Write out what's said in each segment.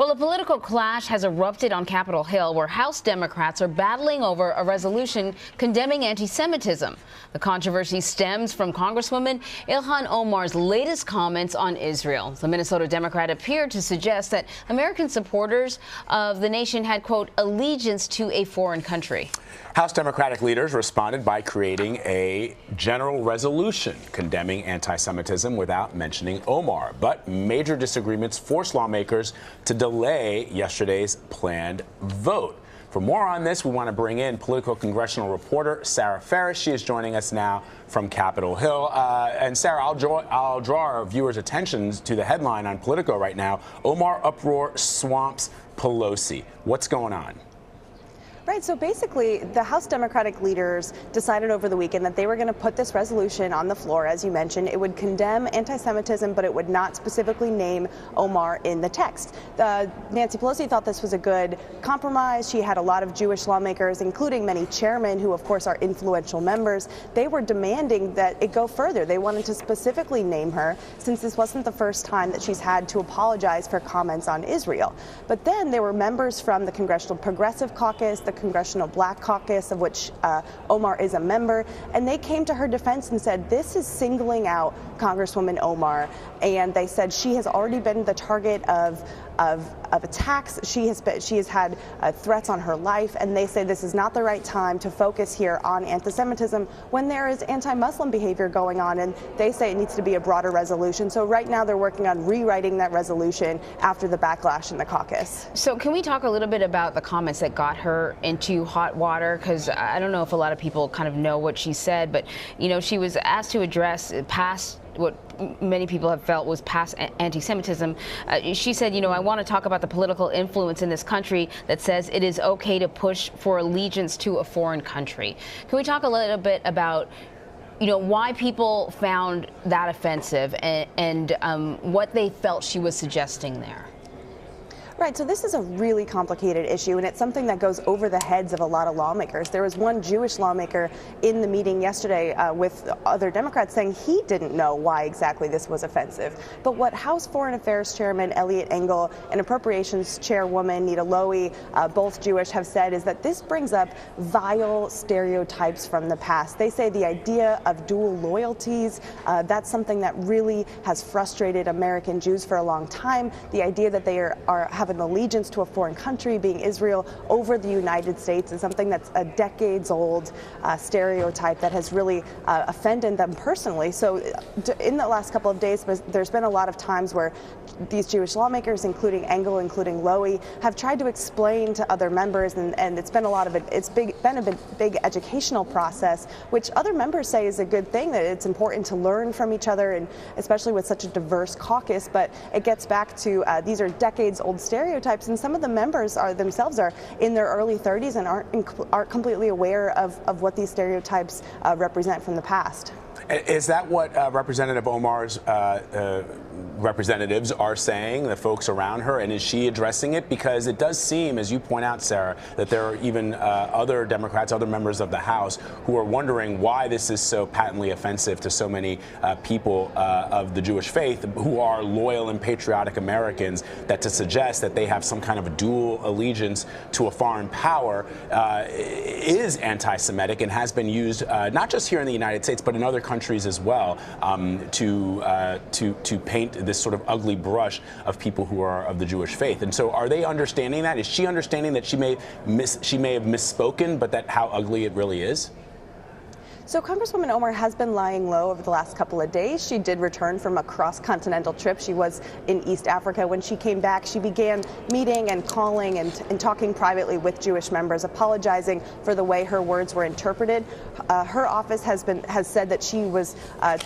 Well, a political clash has erupted on Capitol Hill, where House Democrats are battling over a resolution condemning anti-Semitism. The controversy stems from Congresswoman Ilhan Omar's latest comments on Israel. The Minnesota Democrat appeared to suggest that American supporters of the nation had, quote, allegiance to a foreign country. House Democratic leaders responded by creating a general resolution condemning anti-Semitism without mentioning Omar. But major disagreements forced lawmakers to delay yesterday's planned vote. For more on this, we want to bring in Politico congressional reporter Sarah Ferris. She is joining us now from Capitol Hill. And Sarah, I'll draw our viewers' attention to the headline on Politico right now. Omar uproar swamps Pelosi. What's going on? Right, so basically, the House Democratic leaders decided over the weekend that they were going to put this resolution on the floor. As you mentioned, it would condemn anti-Semitism, but it would not specifically name Omar in the text. Nancy Pelosi thought this was a good compromise. She had a lot of Jewish lawmakers, including many chairmen who, of course, are influential members. They were demanding that it go further. They wanted to specifically name her, since this wasn't the first time that she's had to apologize for comments on Israel. But then there were members from the Congressional Progressive Caucus, the Congressional Black Caucus, of which Omar is a member, and they came to her defense and said this is singling out Congresswoman Omar, and they said she has already been the target of attacks. She has had threats on her life, and they say this is not the right time to focus here on anti-Semitism when there is anti-Muslim behavior going on, and they say it needs to be a broader resolution. So right now they're working on rewriting that resolution after the backlash in the caucus. So can we talk a little bit about the comments that got her into hot water? Because I don't know if a lot of people kind of know what she said, but you know, she was asked to address past what many people have felt was past anti-Semitism. She said, you know, I want to talk about the political influence in this country that says it is okay to push for allegiance to a foreign country. Can we talk a little bit about, you know, why people found that offensive and what they felt she was suggesting there? Right, so this is a really complicated issue, and it's something that goes over the heads of a lot of lawmakers. There was one Jewish lawmaker in the meeting yesterday with other Democrats saying he didn't know why exactly this was offensive. But what House Foreign Affairs Chairman Eliot Engel and Appropriations Chairwoman Nita Lowey, both Jewish, have said is that this brings up vile stereotypes from the past. They say the idea of dual loyalties, that's something that really has frustrated American Jews for a long time. The idea that they have an allegiance to a foreign country, being Israel, over the United States is something that's a decades-old stereotype that has really offended them personally. So in the last couple of days, there's been a lot of times where these Jewish lawmakers, including Engel, including Lowey, have tried to explain to other members, and it's been a lot of it. It's been a big educational process, which other members say is a good thing, that it's important to learn from each other, and especially with such a diverse caucus. But it gets back to these are decades-old stereotypes, and some of the members themselves are in their early 30s and aren't completely aware of what these stereotypes represent from the past. Is that what Representative Omar's representatives are saying, the folks around her, and is she addressing it? Because it does seem, as you point out, Sarah, that there are even other Democrats, other members of the House, who are wondering why this is so patently offensive to so many people of the Jewish faith who are loyal and patriotic Americans, that to suggest that they have some kind of a dual allegiance to a foreign power is anti-Semitic and has been used not just here in the United States, but in other countries as well, to paint this sort of ugly brush of people who are of the Jewish faith. And so, are they understanding that? Is she understanding that she may have misspoken, but that how ugly it really is? So Congresswoman Omar has been lying low over the last couple of days. She did return from a cross-continental trip. She was in East Africa. When she came back, she began meeting and calling and talking privately with Jewish members, apologizing for the way her words were interpreted. Her office has said that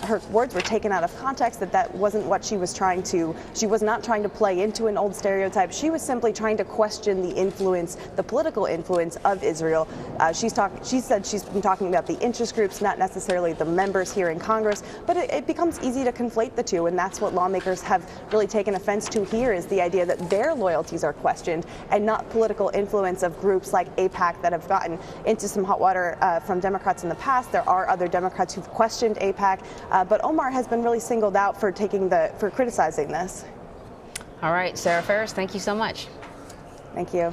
her words were taken out of context, that wasn't what she was trying to. She was not trying to play into an old stereotype. She was simply trying to question the influence, the political influence of Israel. She said she's been talking about the interest groups, not necessarily the members here in Congress, but it becomes easy to conflate the two, and that's what lawmakers have really taken offense to here, is the idea that their loyalties are questioned and not political influence of groups like AIPAC that have gotten into some hot water from Democrats in the past. There are other Democrats who've questioned AIPAC, but Omar has been really singled out for criticizing this. All right, Sarah Ferris, thank you so much. Thank you.